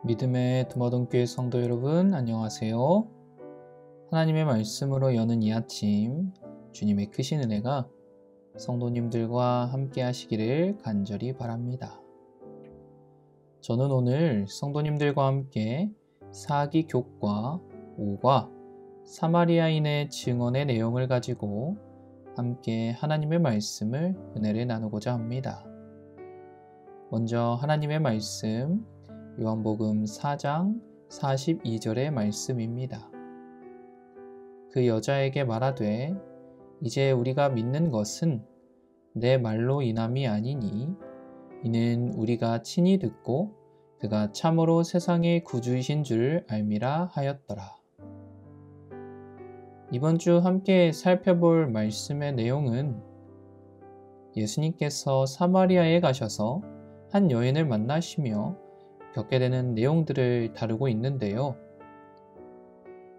믿음의 드모든교회 성도 여러분, 안녕하세요. 하나님의 말씀으로 여는 이 아침, 주님의 크신 은혜가 성도님들과 함께 하시기를 간절히 바랍니다. 저는 오늘 성도님들과 함께 사기교과 5과 사마리아인의 증언의 내용을 가지고 함께 하나님의 말씀을 은혜를 나누고자 합니다. 먼저 하나님의 말씀, 요한복음 4장 42절의 말씀입니다. 그 여자에게 말하되 이제 우리가 믿는 것은 내 말로 인함이 아니니 이는 우리가 친히 듣고 그가 참으로 세상의 구주이신 줄 알미라 하였더라. 이번 주 함께 살펴볼 말씀의 내용은 예수님께서 사마리아에 가셔서 한 여인을 만나시며 겪게 되는 내용들을 다루고 있는데요.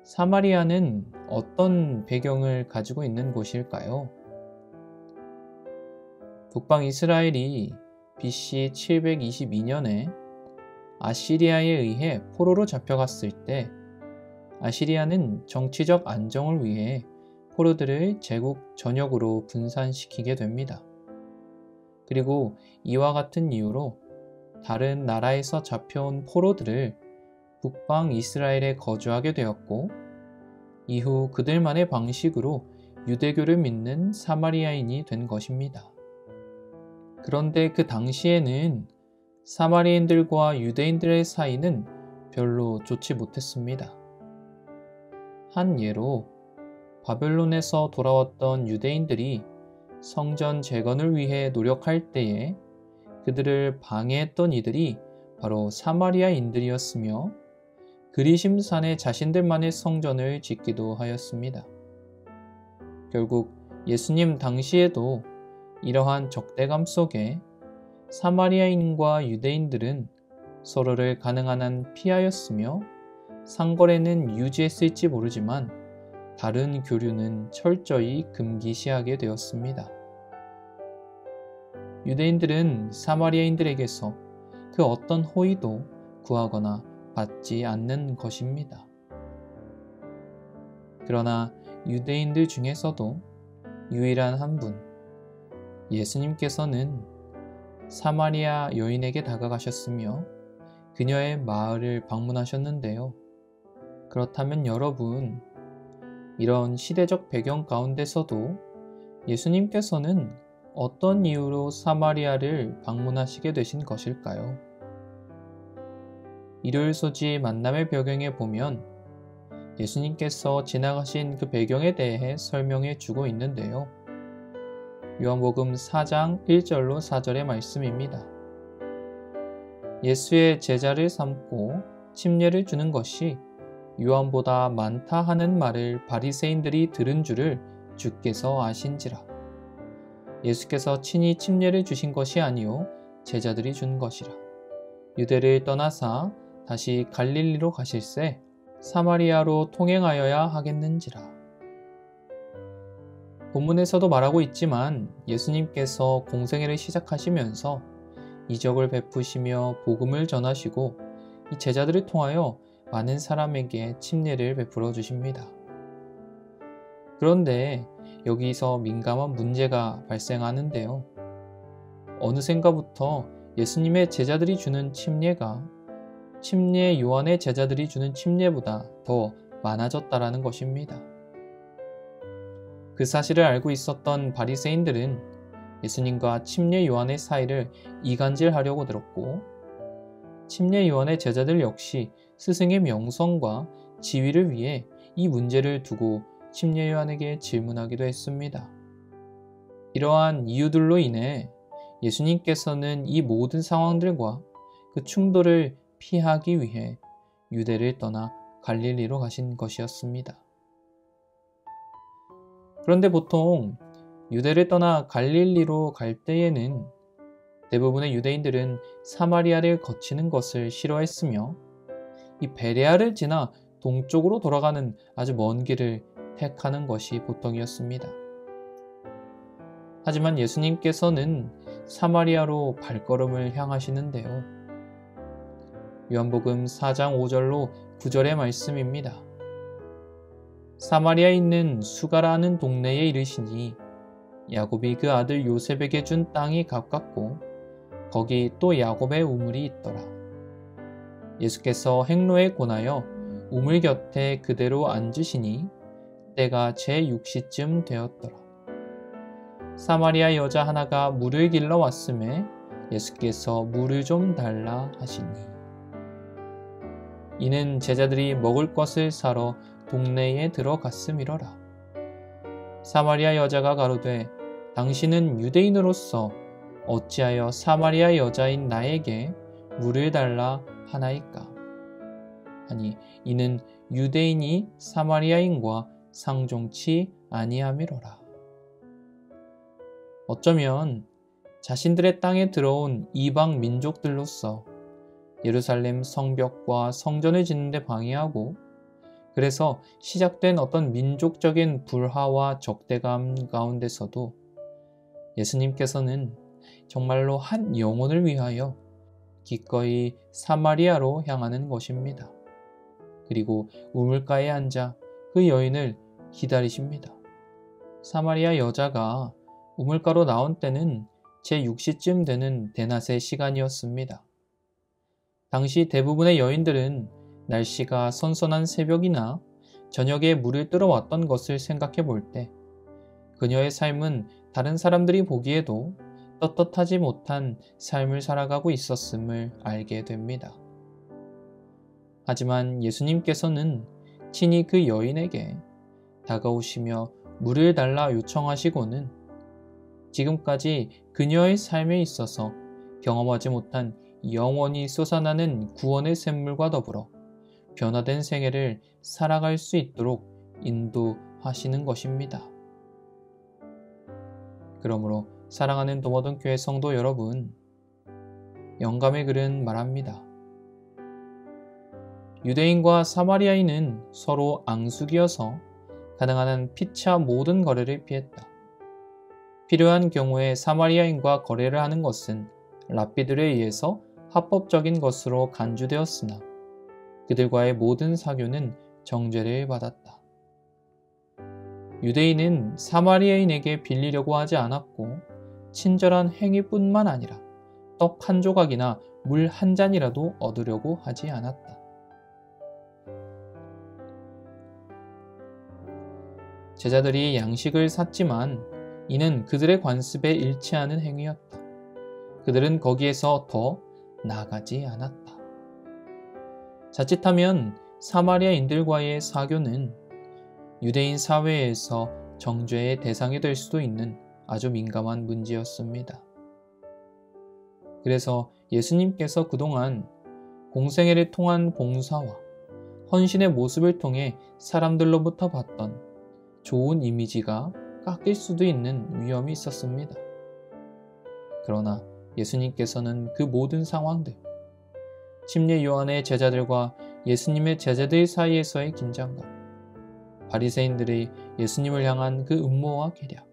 사마리아는 어떤 배경을 가지고 있는 곳일까요? 북방 이스라엘이 BC 722년에 아시리아에 의해 포로로 잡혀갔을 때 아시리아는 정치적 안정을 위해 포로들을 제국 전역으로 분산시키게 됩니다. 그리고 이와 같은 이유로 다른 나라에서 잡혀온 포로들을 북방 이스라엘에 거주하게 되었고, 이후 그들만의 방식으로 유대교를 믿는 사마리아인이 된 것입니다. 그런데 그 당시에는 사마리아인들과 유대인들의 사이는 별로 좋지 못했습니다. 한 예로 바벨론에서 돌아왔던 유대인들이 성전 재건을 위해 노력할 때에 그들을 방해했던 이들이 바로 사마리아인들이었으며 그리심산에 자신들만의 성전을 짓기도 하였습니다. 결국 예수님 당시에도 이러한 적대감 속에 사마리아인과 유대인들은 서로를 가능한 한 피하였으며 상거래는 유지했을지 모르지만 다른 교류는 철저히 금기시하게 되었습니다. 유대인들은 사마리아인들에게서 그 어떤 호의도 구하거나 받지 않는 것입니다. 그러나 유대인들 중에서도 유일한 한 분, 예수님께서는 사마리아 여인에게 다가가셨으며 그녀의 마을을 방문하셨는데요. 그렇다면 여러분, 이런 시대적 배경 가운데서도 예수님께서는 어떤 이유로 사마리아를 방문하시게 되신 것일까요? 일요일 소지 만남의 배경에 보면 예수님께서 지나가신 그 배경에 대해 설명해 주고 있는데요. 요한복음 4장 1절로 4절의 말씀입니다. 예수의 제자를 삼고 침례를 주는 것이 요한보다 많다 하는 말을 바리새인들이 들은 줄을 주께서 아신지라. 예수께서 친히 침례를 주신 것이 아니요 제자들이 준 것이라. 유대를 떠나사 다시 갈릴리로 가실새 사마리아로 통행하여야 하겠는지라. 본문에서도 말하고 있지만 예수님께서 공생애를 시작하시면서 이적을 베푸시며 복음을 전하시고 이 제자들을 통하여 많은 사람에게 침례를 베풀어 주십니다. 그런데 여기서 민감한 문제가 발생하는데요. 어느샌가부터 예수님의 제자들이 주는 침례가 침례 요한의 제자들이 주는 침례보다 더 많아졌다라는 것입니다. 그 사실을 알고 있었던 바리새인들은 예수님과 침례 요한의 사이를 이간질하려고 들었고, 침례 요한의 제자들 역시 스승의 명성과 지위를 위해 이 문제를 두고 침례 요한에게 질문하기도 했습니다. 이러한 이유들로 인해 예수님께서는 이 모든 상황들과 그 충돌을 피하기 위해 유대를 떠나 갈릴리로 가신 것이었습니다. 그런데 보통 유대를 떠나 갈릴리로 갈 때에는 대부분의 유대인들은 사마리아를 거치는 것을 싫어했으며 이 베레아를 지나 동쪽으로 돌아가는 아주 먼 길을 택하는 것이 보통이었습니다. 하지만 예수님께서는 사마리아로 발걸음을 향하시는데요. 요한복음 4장 5절로 9절의 말씀입니다. 사마리아에 있는 수가라는 동네에 이르시니 야곱이 그 아들 요셉에게 준 땅이 가깝고 거기 또 야곱의 우물이 있더라. 예수께서 행로에 권하여 우물 곁에 그대로 앉으시니 때가 제6시쯤 되었더라. 사마리아 여자 하나가 물을 길러 왔음에 예수께서 물을 좀 달라 하시니 이는 제자들이 먹을 것을 사러 동네에 들어갔음이러라. 사마리아 여자가 가로되 당신은 유대인으로서 어찌하여 사마리아 여자인 나에게 물을 달라 하나이까? 아니 이는 유대인이 사마리아인과 상종치 아니함이로라. 어쩌면 자신들의 땅에 들어온 이방 민족들로서 예루살렘 성벽과 성전을 짓는데 방해하고 그래서 시작된 어떤 민족적인 불화와 적대감 가운데서도 예수님께서는 정말로 한 영혼을 위하여 기꺼이 사마리아로 향하는 것입니다. 그리고 우물가에 앉아 그 여인을 기다리십니다. 사마리아 여자가 우물가로 나온 때는 제6시쯤 되는 대낮의 시간이었습니다. 당시 대부분의 여인들은 날씨가 선선한 새벽이나 저녁에 물을 뜨러왔던 것을 생각해 볼 때 그녀의 삶은 다른 사람들이 보기에도 떳떳하지 못한 삶을 살아가고 있었음을 알게 됩니다. 하지만 예수님께서는 친히 그 여인에게 다가오시며 물을 달라 요청하시고는 지금까지 그녀의 삶에 있어서 경험하지 못한 영원히 솟아나는 구원의 샘물과 더불어 변화된 생애를 살아갈 수 있도록 인도하시는 것입니다. 그러므로 사랑하는 도모든 교회 성도 여러분, 영감의 글은 말합니다. 유대인과 사마리아인은 서로 앙숙이어서 가능한 한 피차 모든 거래를 피했다. 필요한 경우에 사마리아인과 거래를 하는 것은 랍비들에 의해서 합법적인 것으로 간주되었으나 그들과의 모든 사교는 정죄를 받았다. 유대인은 사마리아인에게 빌리려고 하지 않았고 친절한 행위뿐만 아니라 떡 한 조각이나 물 한 잔이라도 얻으려고 하지 않았다. 제자들이 양식을 샀지만 이는 그들의 관습에 일치하는 행위였다. 그들은 거기에서 더 나가지 않았다. 자칫하면 사마리아인들과의 사교는 유대인 사회에서 정죄의 대상이 될 수도 있는 아주 민감한 문제였습니다. 그래서 예수님께서 그동안 공생애를 통한 봉사와 헌신의 모습을 통해 사람들로부터 받던 좋은 이미지가 깎일 수도 있는 위험이 있었습니다. 그러나 예수님께서는 그 모든 상황들, 침례 요한의 제자들과 예수님의 제자들 사이에서의 긴장감, 바리새인들의 예수님을 향한 그 음모와 계략,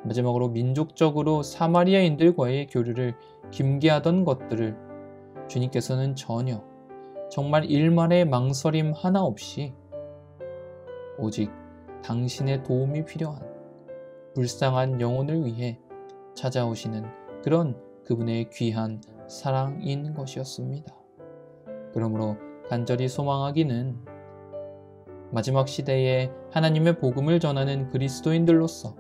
마지막으로 민족적으로 사마리아인들과의 교류를 김계하던 것들을 주님께서는 전혀 정말 일말의 망설임 하나 없이 오직 당신의 도움이 필요한 불쌍한 영혼을 위해 찾아오시는 그런 그분의 귀한 사랑인 것이었습니다. 그러므로 간절히 소망하기는 마지막 시대에 하나님의 복음을 전하는 그리스도인들로서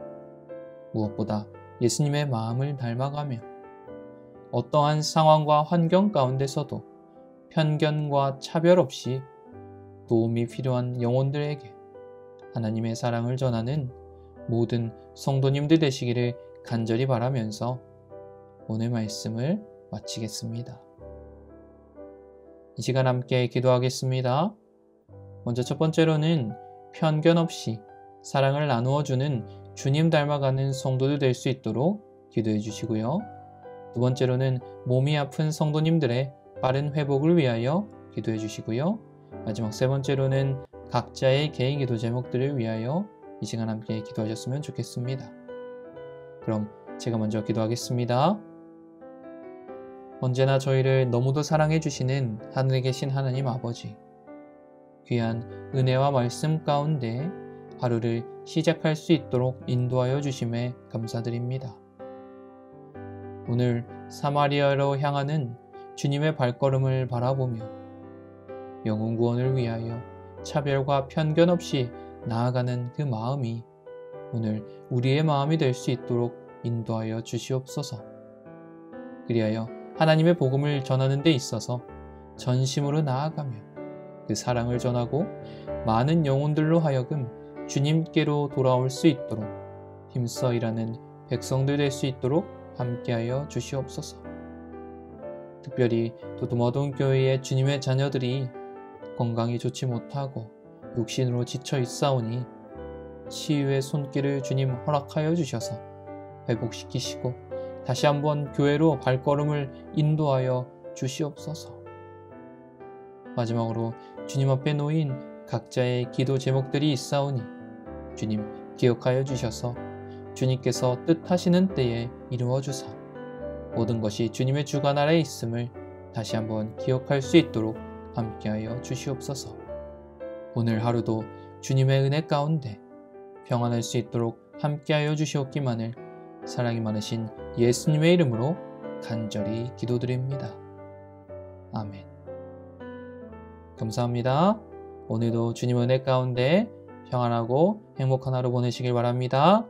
무엇보다 예수님의 마음을 닮아가며 어떠한 상황과 환경 가운데서도 편견과 차별 없이 도움이 필요한 영혼들에게 하나님의 사랑을 전하는 모든 성도님들 되시기를 간절히 바라면서 오늘 말씀을 마치겠습니다. 이 시간 함께 기도하겠습니다. 먼저 첫 번째로는 편견 없이 사랑을 나누어주는 주님 닮아가는 성도들 될 수 있도록 기도해 주시고요. 두 번째로는 몸이 아픈 성도님들의 빠른 회복을 위하여 기도해 주시고요. 마지막 세 번째로는 각자의 개인 기도 제목들을 위하여 이 시간 함께 기도하셨으면 좋겠습니다. 그럼 제가 먼저 기도하겠습니다. 언제나 저희를 너무도 사랑해 주시는 하늘에 계신 하나님 아버지, 귀한 은혜와 말씀 가운데 하루를 시작할 수 있도록 인도하여 주심에 감사드립니다. 오늘 사마리아로 향하는 주님의 발걸음을 바라보며 영혼 구원을 위하여 차별과 편견 없이 나아가는 그 마음이 오늘 우리의 마음이 될 수 있도록 인도하여 주시옵소서. 그리하여 하나님의 복음을 전하는 데 있어서 전심으로 나아가며 그 사랑을 전하고 많은 영혼들로 하여금 주님께로 돌아올 수 있도록 힘써 일하는 백성들 될 수 있도록 함께하여 주시옵소서. 특별히 도드모동 교회의 주님의 자녀들이 건강이 좋지 못하고 육신으로 지쳐 있사오니 치유의 손길을 주님 허락하여 주셔서 회복시키시고 다시 한번 교회로 발걸음을 인도하여 주시옵소서. 마지막으로 주님 앞에 놓인 각자의 기도 제목들이 있사오니 주님 기억하여 주셔서 주님께서 뜻하시는 때에 이루어 주사 모든 것이 주님의 주관 아래에 있음을 다시 한번 기억할 수 있도록 함께하여 주시옵소서. 오늘 하루도 주님의 은혜 가운데 평안할 수 있도록 함께하여 주시옵기만을 사랑이 많으신 예수님의 이름으로 간절히 기도드립니다. 아멘. 감사합니다. 오늘도 주님 은혜 가운데 평안하고 행복한 하루 보내시길 바랍니다.